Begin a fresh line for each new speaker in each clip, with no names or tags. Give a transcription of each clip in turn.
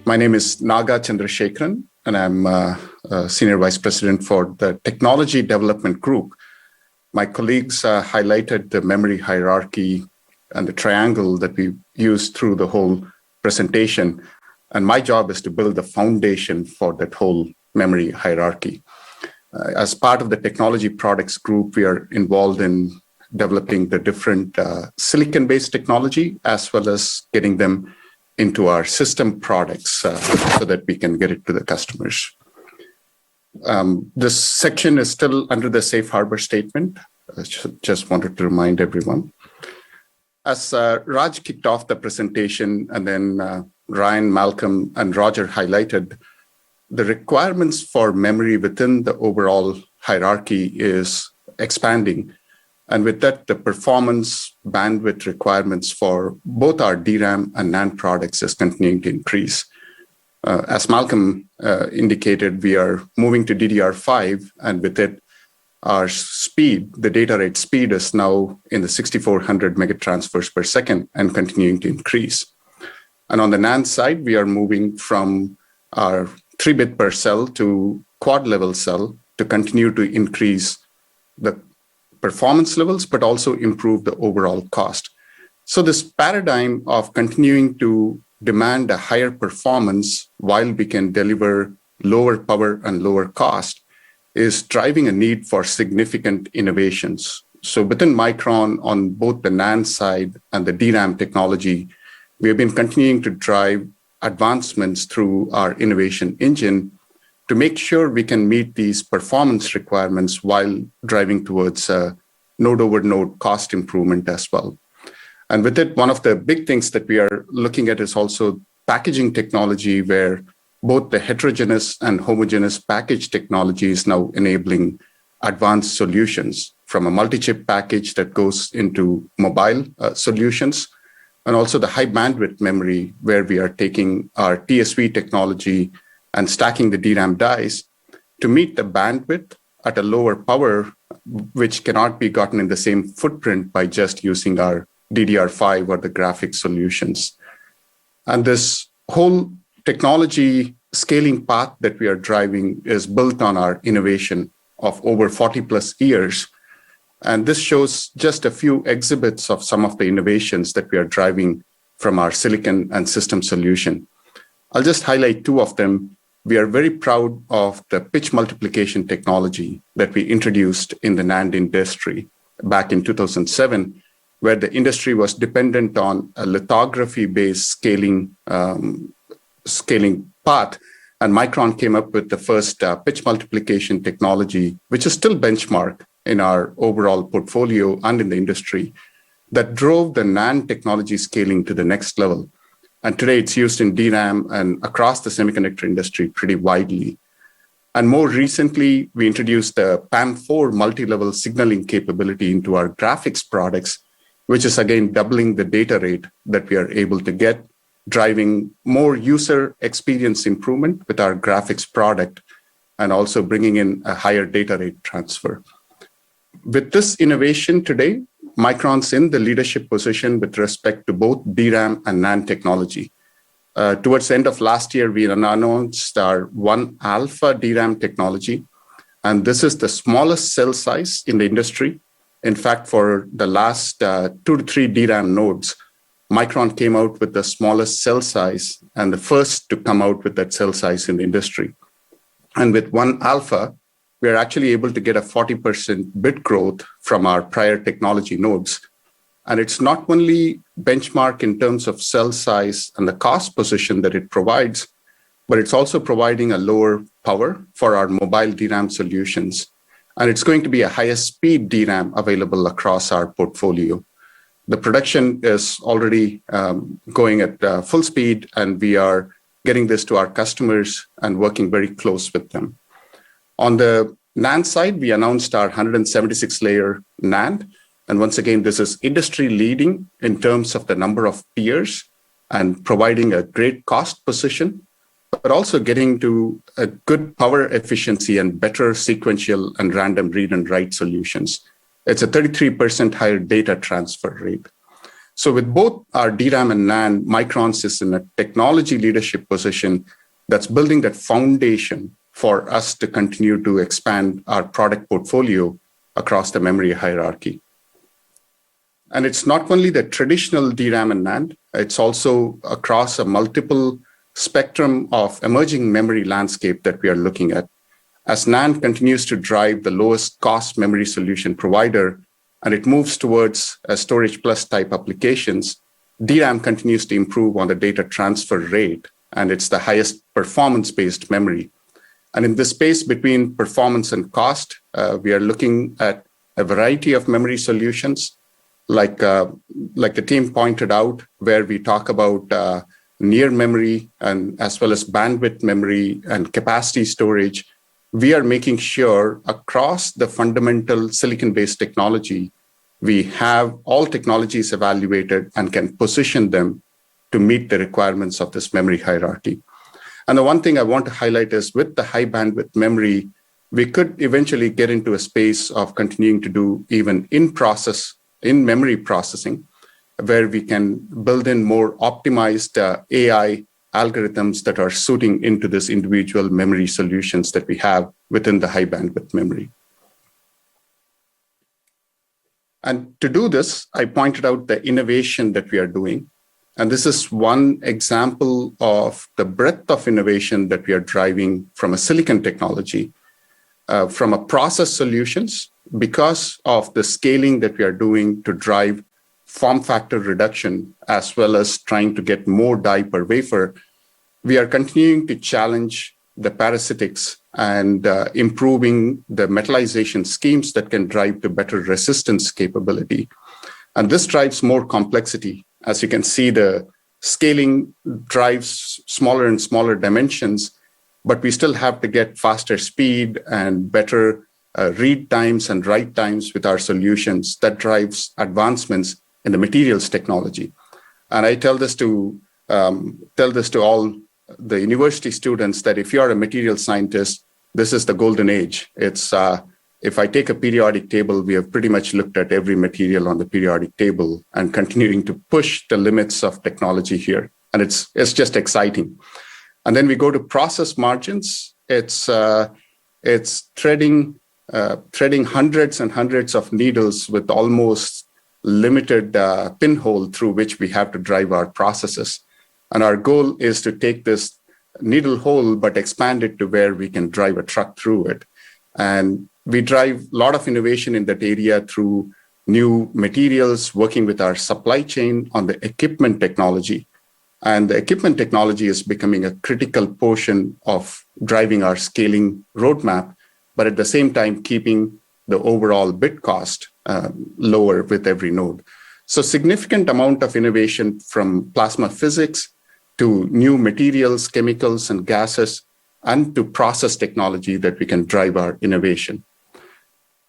My name is Naga Chandrasekaran, and I'm Senior Vice President for the Technology Development Group. My colleagues highlighted the memory hierarchy and the triangle that we used through the whole presentation. And my job is to build the foundation for that whole memory hierarchy. As part of the Technology Products Group, we are involved in developing the different silicon-based technology, as well as getting them into our system products so that we can get it to the customers. This section is still under the safe harbor statement. I just wanted to remind everyone. As Raj kicked off the presentation, and then Ryan, Malcolm, and Roger highlighted, the requirements for memory within the overall hierarchy is expanding. And with that, the performance bandwidth requirements for both our DRAM and NAND products is continuing to increase. As Malcolm indicated, we are moving to DDR5, and with it, our speed, the data rate speed, is now in the 6,400 megatransfers per second and continuing to increase. And on the NAND side, we are moving from our 3-bit per cell to quad-level cell to continue to increase the performance levels, but also improve the overall cost. So this paradigm of continuing to demand a higher performance while we can deliver lower power and lower cost is driving a need for significant innovations. So within Micron, on both the NAND side and the DRAM technology, we have been continuing to drive advancements through our innovation engine to make sure we can meet these performance requirements while driving towards node over node cost improvement as well. And with it, one of the big things that we are looking at is also packaging technology, where both the heterogeneous and homogeneous package technology is now enabling advanced solutions, from a multi-chip package that goes into mobile solutions, and also the high bandwidth memory, where we are taking our TSV technology and stacking the DRAM dies to meet the bandwidth at a lower power, which cannot be gotten in the same footprint by just using our DDR5 or the graphics solutions. And this whole technology scaling path that we are driving is built on our innovation of over 40 plus years. And this shows just a few exhibits of some of the innovations that we are driving from our silicon and system solution. I'll just highlight two of them. We are very proud of the pitch multiplication technology that we introduced in the NAND industry back in 2007, where the industry was dependent on a lithography-based scaling path. And Micron came up with the first pitch multiplication technology, which is still benchmark in our overall portfolio and in the industry, that drove the NAND technology scaling to the next level. And today it's used in DRAM and across the semiconductor industry pretty widely. And more recently, we introduced the PAM4 multi-level signaling capability into our graphics products, which is again doubling the data rate that we are able to get, driving more user experience improvement with our graphics product, and also bringing in a higher data rate transfer. With this innovation today, Micron's in the leadership position with respect to both DRAM and NAND technology. Towards the end of last year, we announced our 1 alpha DRAM technology, and this is the smallest cell size in the industry. In fact, for the last 2 to 3 DRAM nodes, Micron came out with the smallest cell size and the first to come out with that cell size in the industry. And with 1 alpha, we are actually able to get a 40% bit growth from our prior technology nodes. And it's not only benchmark in terms of cell size and the cost position that it provides, but it's also providing a lower power for our mobile DRAM solutions. And it's going to be a higher speed DRAM available across our portfolio. The production is already going at full speed, and we are getting this to our customers and working very close with them. On the NAND side, we announced our 176-layer NAND. And once again, this is industry leading in terms of the number of peers and providing a great cost position, but also getting to a good power efficiency and better sequential and random read and write solutions. It's a 33% higher data transfer rate. So with both our DRAM and NAND, Micron is in a technology leadership position that's building that foundation for us to continue to expand our product portfolio across the memory hierarchy. And it's not only the traditional DRAM and NAND, it's also across a multiple spectrum of emerging memory landscape that we are looking at. As NAND continues to drive the lowest cost memory solution provider, and it moves towards a storage plus type applications, DRAM continues to improve on the data transfer rate, and it's the highest performance-based memory. And in this space between performance and cost, we are looking at a variety of memory solutions, like the team pointed out, where we talk about near memory and as well as bandwidth memory and capacity storage. We are making sure across the fundamental silicon-based technology, we have all technologies evaluated and can position them to meet the requirements of this memory hierarchy. And the one thing I want to highlight is with the high bandwidth memory, we could eventually get into a space of continuing to do even in memory processing, where we can build in more optimized AI algorithms that are suiting into this individual memory solutions that we have within the high bandwidth memory. And to do this, I pointed out the innovation that we are doing. And this is one example of the breadth of innovation that we are driving from a silicon technology, from a process solutions, because of the scaling that we are doing to drive form factor reduction, as well as trying to get more die per wafer. We are continuing to challenge the parasitics and improving the metallization schemes that can drive to better resistance capability. And this drives more complexity. As you can see, the scaling drives smaller and smaller dimensions, but we still have to get faster speed and better read times and write times with our solutions. That drives advancements in the materials technology. And I tell this to all the university students that if you are a material scientist, this is the golden age. It's if I take a periodic table, we have pretty much looked at every material on the periodic table and continuing to push the limits of technology here. And it's just exciting. And then we go to process margins. It's threading hundreds and hundreds of needles with almost limited pinhole through which we have to drive our processes. And our goal is to take this needle hole, but expand it to where we can drive a truck through it. And we drive a lot of innovation in that area through new materials, working with our supply chain on the equipment technology. And the equipment technology is becoming a critical portion of driving our scaling roadmap, but at the same time, keeping the overall bit cost lower with every node. So significant amount of innovation from plasma physics to new materials, chemicals, and gases, and to process technology that we can drive our innovation.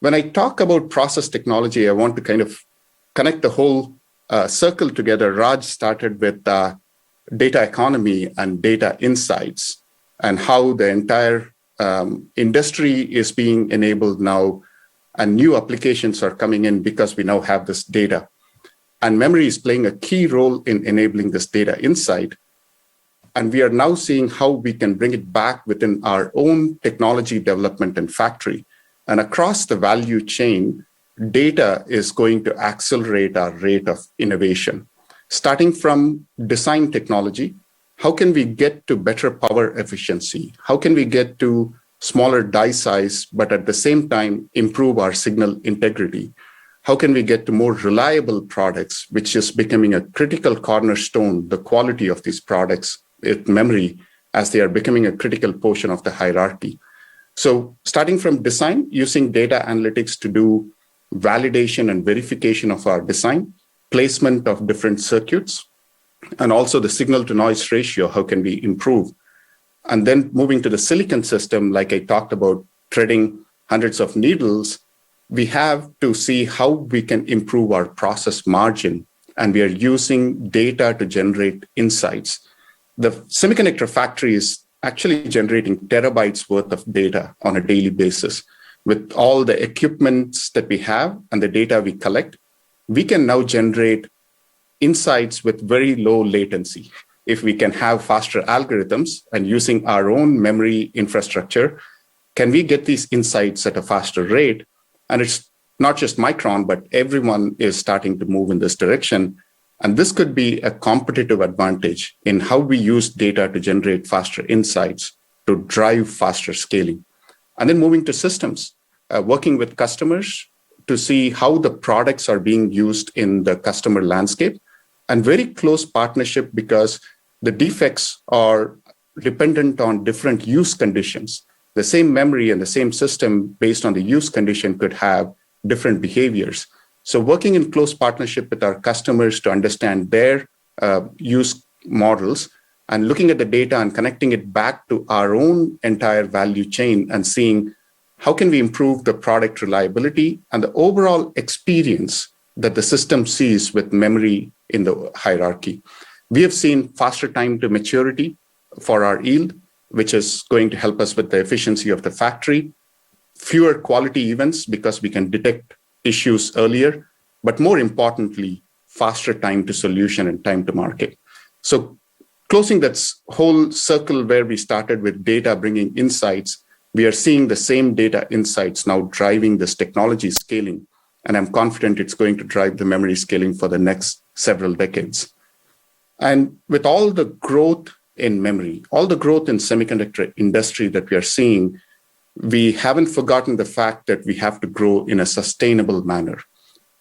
When I talk about process technology, I want to kind of connect the whole circle together. Raj started with data economy and data insights and how the entire industry is being enabled now, and new applications are coming in because we now have this data. And memory is playing a key role in enabling this data insight. And we are now seeing how we can bring it back within our own technology development and factory. And across the value chain, data is going to accelerate our rate of innovation. Starting from design technology, how can we get to better power efficiency? How can we get to smaller die size, but at the same time, improve our signal integrity? How can we get to more reliable products, which is becoming a critical cornerstone, the quality of these products with memory, as they are becoming a critical portion of the hierarchy. So starting from design, using data analytics to do validation and verification of our design, placement of different circuits, and also the signal to noise ratio, how can we improve? And then moving to the silicon system, like I talked about, threading hundreds of needles, we have to see how we can improve our process margin. And we are using data to generate insights. The semiconductor factory is actually generating terabytes worth of data on a daily basis. With all the equipments that we have and the data we collect, we can now generate insights with very low latency. If we can have faster algorithms and using our own memory infrastructure, can we get these insights at a faster rate? And it's not just Micron, but everyone is starting to move in this direction. And this could be a competitive advantage in how we use data to generate faster insights to drive faster scaling. And then moving to systems, working with customers to see how the products are being used in the customer landscape, and very close partnership because the defects are dependent on different use conditions. The same memory and the same system based on the use condition could have different behaviors. So working in close partnership with our customers to understand their use models and looking at the data and connecting it back to our own entire value chain and seeing how can we improve the product reliability and the overall experience that the system sees with memory in the hierarchy. We have seen faster time to maturity for our yield, which is going to help us with the efficiency of the factory, fewer quality events because we can detect issues earlier, but more importantly, faster time to solution and time to market. So closing that whole circle where we started with data bringing insights, we are seeing the same data insights now driving this technology scaling. And I'm confident it's going to drive the memory scaling for the next several decades. And with all the growth in memory, all the growth in semiconductor industry that we are seeing, we haven't forgotten the fact that we have to grow in a sustainable manner.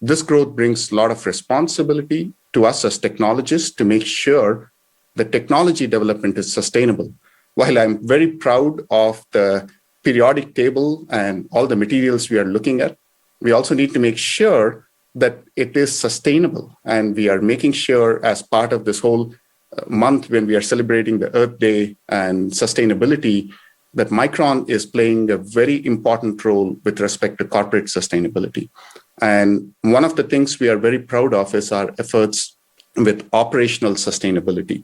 This growth brings a lot of responsibility to us as technologists to make sure the technology development is sustainable. While I'm very proud of the periodic table and all the materials we are looking at, we also need to make sure that it is sustainable. And we are making sure as part of this whole month when we are celebrating the Earth Day and sustainability, that Micron is playing a very important role with respect to corporate sustainability. And one of the things we are very proud of is our efforts with operational sustainability.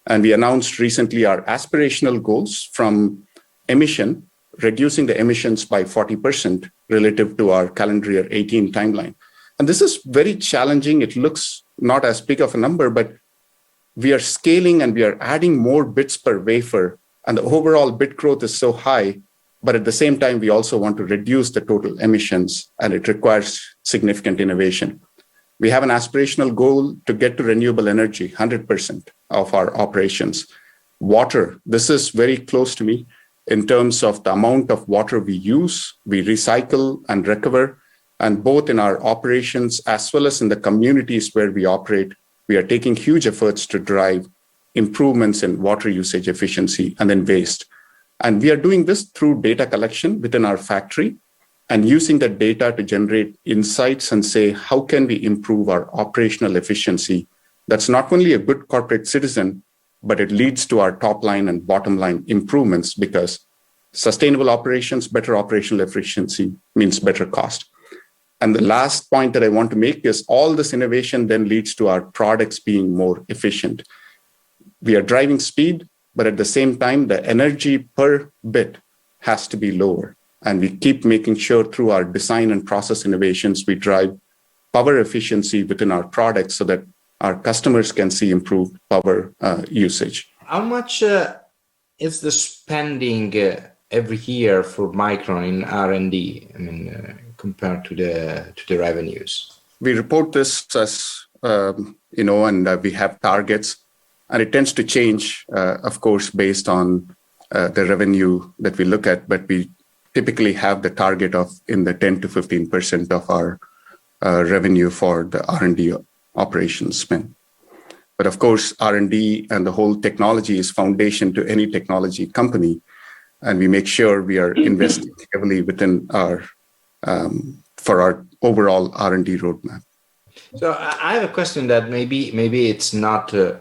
And we announced recently our aspirational goals from emission, reducing the emissions by 40% relative to our calendar year 18 timeline. And this is very challenging. It looks not as big of a number, but we are scaling and we are adding more bits per wafer. And the overall bit growth is so high, but at the same time, we also want to reduce the total emissions, and it requires significant innovation. We have an aspirational goal to get to renewable energy, 100% of our operations. Water, this is very close to me in terms of the amount of water we use, we recycle and recover, and both in our operations as well as in the communities where we operate, we are taking huge efforts to drive improvements in water usage efficiency and then waste. And we are doing this through data collection within our factory and using that data to generate insights and say, how can we improve our operational efficiency? That's not only a good corporate citizen, but it leads to our top line and bottom line improvements because sustainable operations, better operational efficiency means better cost. And the last point that I want to make is all this innovation then leads to our products being more efficient. We are driving speed, but at the same time, the energy per bit has to be lower. And we keep making sure through our design and process innovations, we drive power efficiency within our products so that our customers can see improved power usage.
How much is the spending every year for Micron in R&D? I mean, compared to the revenues.
We report this as and we have targets, and it tends to change, of course, based on the revenue that we look at. But we typically have the target of in the 10 to 15% of our revenue for the R&D operations spend. But of course, R&D and the whole technology is foundation to any technology company. And we make sure we are investing heavily within our, for our overall R&D roadmap.
So I have a question that maybe it's not a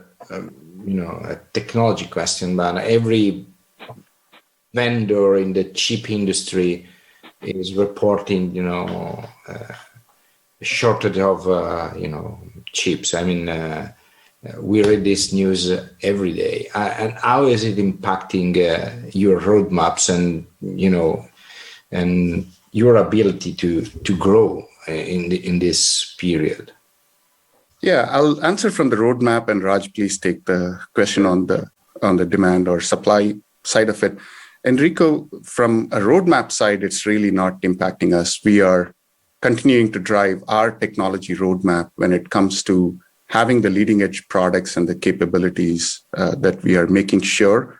technology question, but every vendor in the chip industry is reporting, a shortage of, chips. I mean, we read this news every day. And how is it impacting your roadmaps and, and your ability to grow in this period?
Yeah, I'll answer from the roadmap, and Raj, please take the question on the demand or supply side of it. Enrico, from a roadmap side, it's really not impacting us. We are continuing to drive our technology roadmap when it comes to having the leading edge products and the capabilities that we are making sure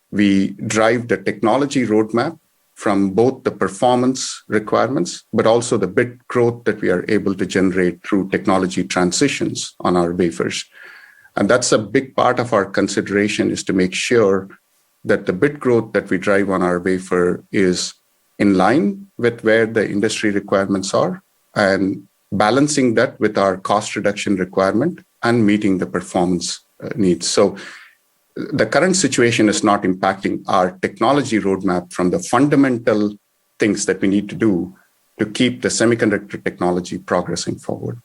we drive the technology roadmap from both the performance requirements, but also the bit growth that we are able to generate through technology transitions on our wafers. And that's a big part of our consideration, is to make sure that the bit growth that we drive on our wafer is in line with where the industry requirements are, and balancing that with our cost reduction requirement and meeting the performance needs. So the current situation is not impacting our technology roadmap from the fundamental things that we need to do to keep the semiconductor technology progressing forward.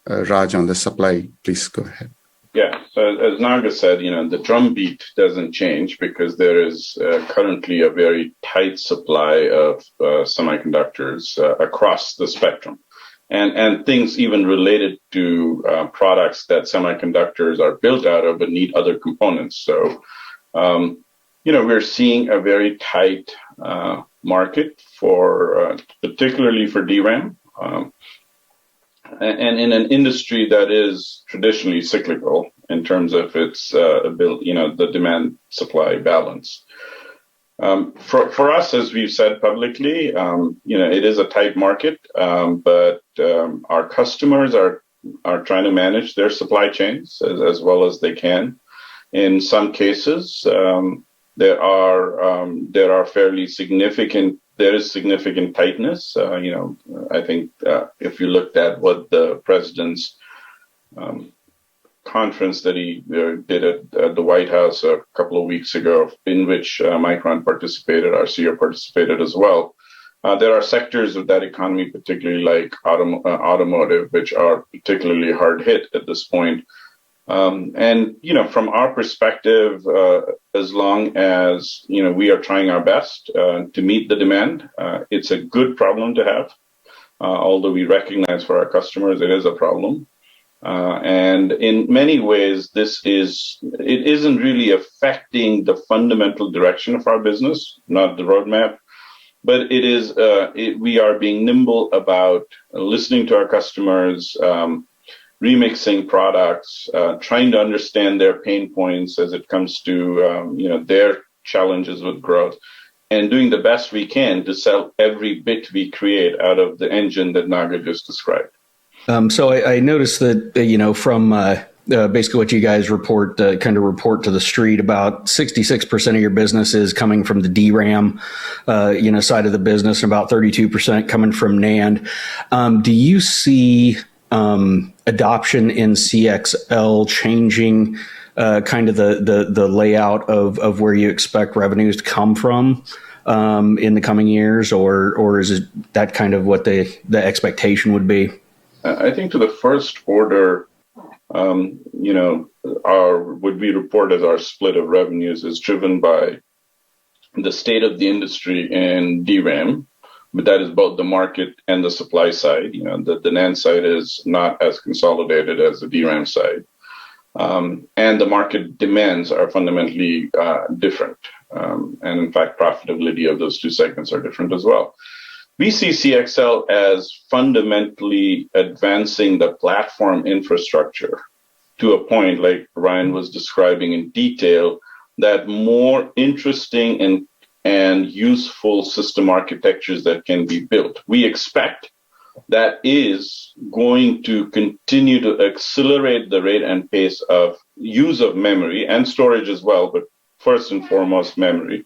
Raj, on the supply, please go ahead.
Yeah, so as Naga said, the drumbeat doesn't change because there is currently a very tight supply of semiconductors across the spectrum. And things even related to products that semiconductors are built out of but need other components. So, we're seeing a very tight market for, particularly for DRAM, and in an industry that is traditionally cyclical in terms of its the demand supply balance. For us, as we've said publicly, it is a tight market, but our customers are trying to manage their supply chains as well as they can. In some cases, there is significant tightness. I think if you looked at what the president's conference that he did at the White House a couple of weeks ago, in which Micron participated, our CEO participated as well. There are sectors of that economy, particularly like automotive, which are particularly hard hit at this point. And from our perspective, as long as we are trying our best to meet the demand, it's a good problem to have. Although we recognize for our customers it is a problem. And in many ways, it isn't really affecting the fundamental direction of our business, not the roadmap, but it is, we are being nimble about listening to our customers, remixing products, trying to understand their pain points as it comes to, their challenges with growth, and doing the best we can to sell every bit we create out of the engine that Naga just described.
So I noticed that, from basically what you guys report to the street, about 66% of your business is coming from the DRAM, side of the business, and about 32% coming from NAND. Do you see adoption in CXL changing kind of the layout of where you expect revenues to come from in the coming years, or is it that kind of what the expectation would be?
I think to the first order, what we report as our split of revenues is driven by the state of the industry in DRAM, but that is both the market and the supply side. The NAND side is not as consolidated as the DRAM side. And the market demands are fundamentally different. And in fact, profitability of those two segments are different as well. We see CXL as fundamentally advancing the platform infrastructure to a point, like Ryan was describing in detail, that more interesting and useful system architectures that can be built. We expect that is going to continue to accelerate the rate and pace of use of memory and storage as well, but first and foremost, memory.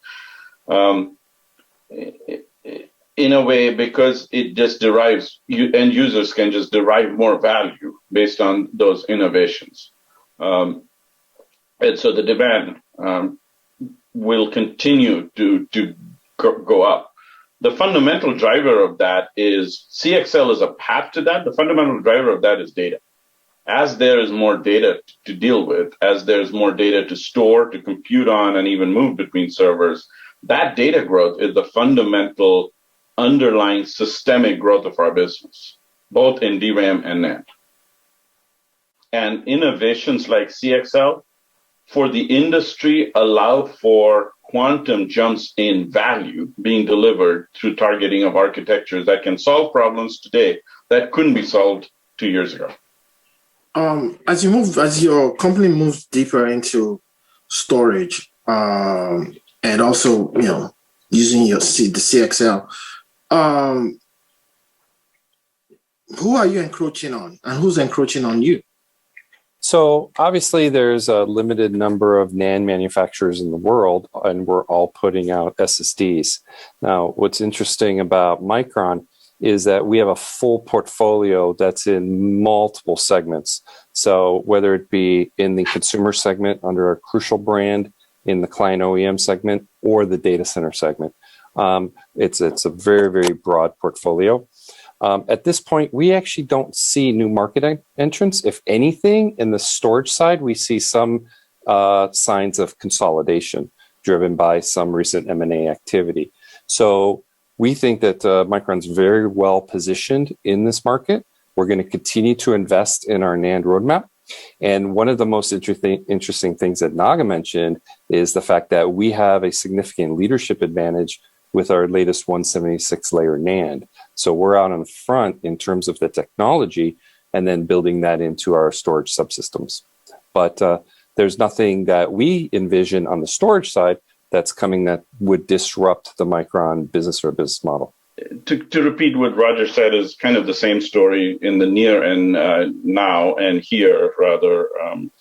In a way, because it just end users can just derive more value based on those innovations. And so the demand will continue to go up. The fundamental driver of that is CXL is a path to that. The fundamental driver of that is data. As there is more data to deal with, as there's more data to store, to compute on, and even move between servers, that data growth is the fundamental underlying systemic growth of our business, both in DRAM and NAND. and innovations like CXL for the industry allow for quantum jumps in value being delivered through targeting of architectures that can solve problems today that couldn't be solved 2 years ago.
As your company moves deeper into storage, and also, using the CXL, who are you encroaching on, and who's encroaching on you?
So obviously there's a limited number of NAND manufacturers in the world, and we're all putting out SSDs. Now, what's interesting about Micron is that we have a full portfolio that's in multiple segments. So whether it be in the consumer segment under a Crucial brand, in the client OEM segment, or the data center segment, it's a very, very broad portfolio. At this point, we actually don't see new market entrants. If anything, in the storage side, we see some signs of consolidation driven by some recent M&A activity. So we think that Micron's very well positioned in this market. We're going to continue to invest in our NAND roadmap. And one of the most interesting things that Naga mentioned is the fact that we have a significant leadership advantage with our latest 176-layer NAND. So we're out in front in terms of the technology and then building that into our storage subsystems. But there's nothing that we envision on the storage side that's coming that would disrupt the Micron business or business model.
To repeat what Roger said is kind of the same story in the near and now and here, rather,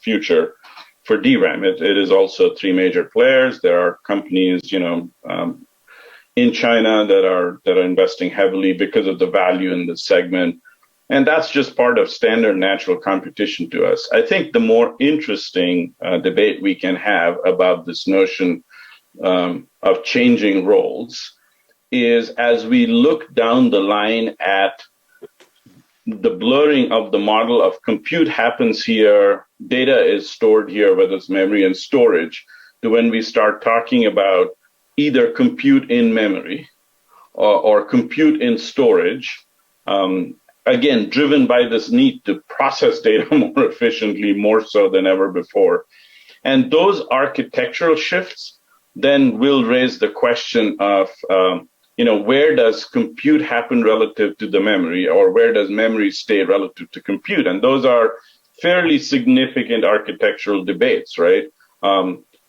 future for DRAM. It is also three major players. There are companies, in China that are investing heavily because of the value in the segment. And that's just part of standard natural competition to us. I think the more interesting debate we can have about this notion of changing roles is as we look down the line at the blurring of the model of compute happens here, data is stored here, whether it's memory and storage, to when we start talking about either compute in memory or compute in storage, again, driven by this need to process data more efficiently, more so than ever before. And those architectural shifts then will raise the question of, where does compute happen relative to the memory, or where does memory stay relative to compute? And those are fairly significant architectural debates, right?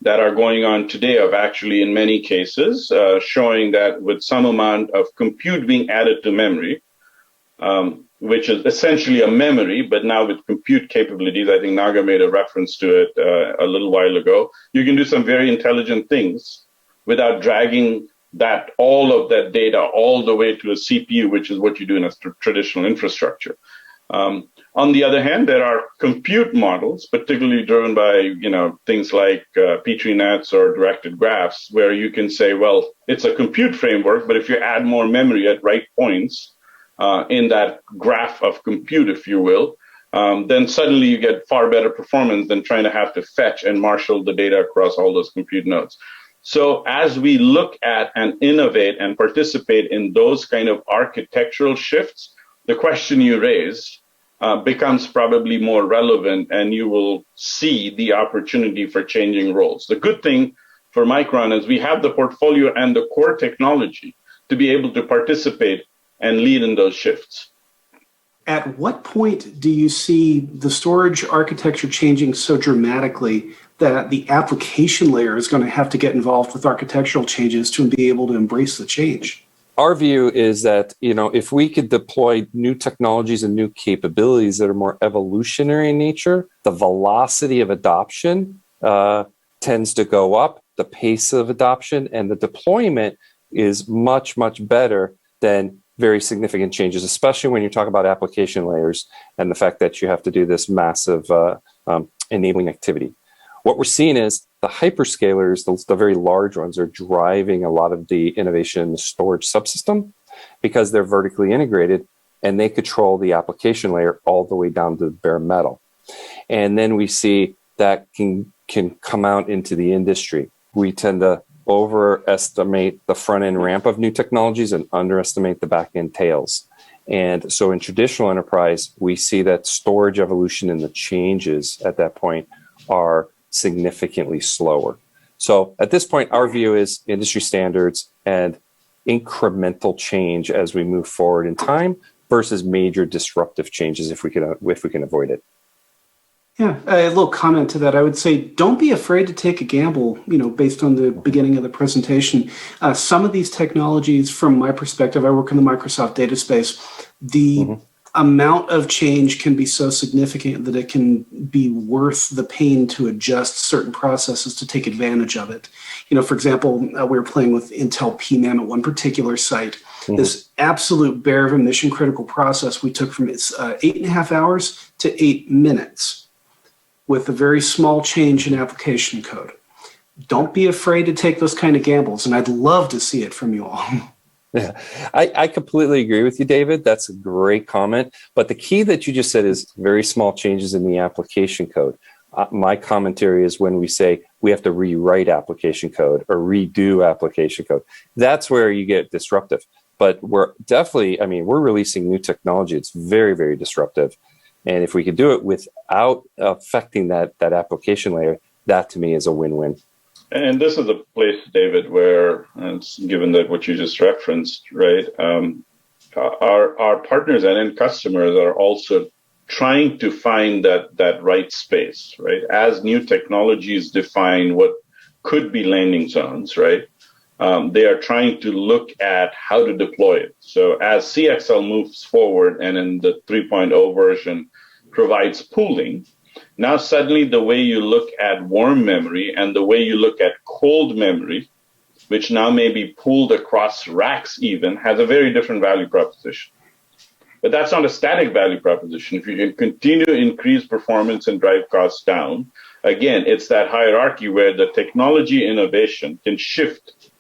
That are going on today of actually, in many cases, showing that with some amount of compute being added to memory, which is essentially a memory, but now with compute capabilities, I think Naga made a reference to it a little while ago, you can do some very intelligent things without dragging all of that data all the way to a CPU, which is what you do in a traditional infrastructure. On the other hand, there are compute models, particularly driven by, things like Petri nets or directed graphs, where you can say, well, it's a compute framework, but if you add more memory at right points in that graph of compute, if you will, then suddenly you get far better performance than trying to have to fetch and marshal the data across all those compute nodes. So as we look at and innovate and participate in those kind of architectural shifts, the question you raised becomes probably more relevant, and you will see the opportunity for changing roles. The good thing for Micron is we have the portfolio and the core technology to be able to participate and lead in those shifts.
At what point do you see the storage architecture changing so dramatically that the application layer is going to have to get involved with architectural changes to be able to embrace the change?
Our view is that, if we could deploy new technologies and new capabilities that are more evolutionary in nature, the velocity of adoption tends to go up, the pace of adoption and the deployment is much, much better than very significant changes, especially when you talk about application layers and the fact that you have to do this massive enabling activity. What we're seeing is the hyperscalers, the very large ones, are driving a lot of the innovation in the storage subsystem because they're vertically integrated and they control the application layer all the way down to the bare metal. And then we see that can come out into the industry. We tend to overestimate the front end ramp of new technologies and underestimate the back end tails. And so in traditional enterprise, we see that storage evolution and the changes at that point are significantly slower. So at this point, our view is industry standards and incremental change as we move forward in time versus major disruptive changes if we can avoid it.
Yeah, a little comment to that. I would say don't be afraid to take a gamble, based on the beginning of the presentation. Some of these technologies, from my perspective, I work in the Microsoft data space, the amount of change can be so significant that it can be worth the pain to adjust certain processes to take advantage of it. For example, we were playing with Intel PMAM at one particular site. This absolute bare of a mission critical process we took from 8.5 hours to 8 minutes. With a very small change in application code. Don't be afraid to take those kind of gambles, and I'd love to see it from you all.
Yeah, I completely agree with you, David. That's a great comment. But the key that you just said is very small changes in the application code. My commentary is when we say we have to rewrite application code or redo application code. That's where you get disruptive. But we're definitely, we're releasing new technology. It's very, very disruptive. And if we could do it without affecting that application layer, that to me is a win-win.
And this is a place, David, where, given that what you just referenced, right, our partners and end customers are also trying to find that right space, right? As new technologies define what could be landing zones, right? They are trying to look at how to deploy it. So as CXL moves forward and in the 3.0 version provides pooling, now suddenly the way you look at warm memory and the way you look at cold memory, which now may be pooled across racks even, has a very different value proposition. But that's not a static value proposition. If you can continue to increase performance and drive costs down, again, it's that hierarchy where the technology innovation can shift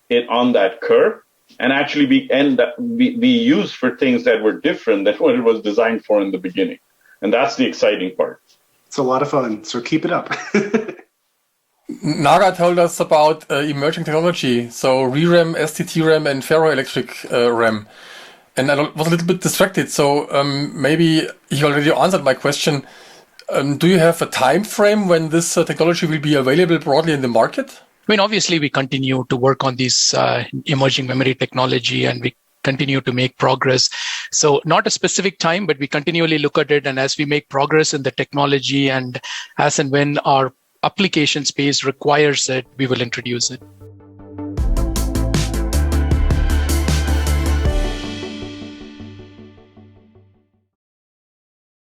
it on that curve and actually be used for things that were different than what it was designed for in the beginning. And that's the exciting part.
It's a lot of fun, so keep it up.
Naga told us about emerging technology, so ReRAM, STT-RAM, and ferroelectric RAM. And I was a little bit distracted, so maybe he already answered my question. Do you have a time frame when this technology will be available broadly in the market?
Obviously, we continue to work on this emerging memory technology, and we continue to make progress. So not a specific time, but we continually look at it. And as we make progress in the technology and as and when our application space requires it, we will introduce it.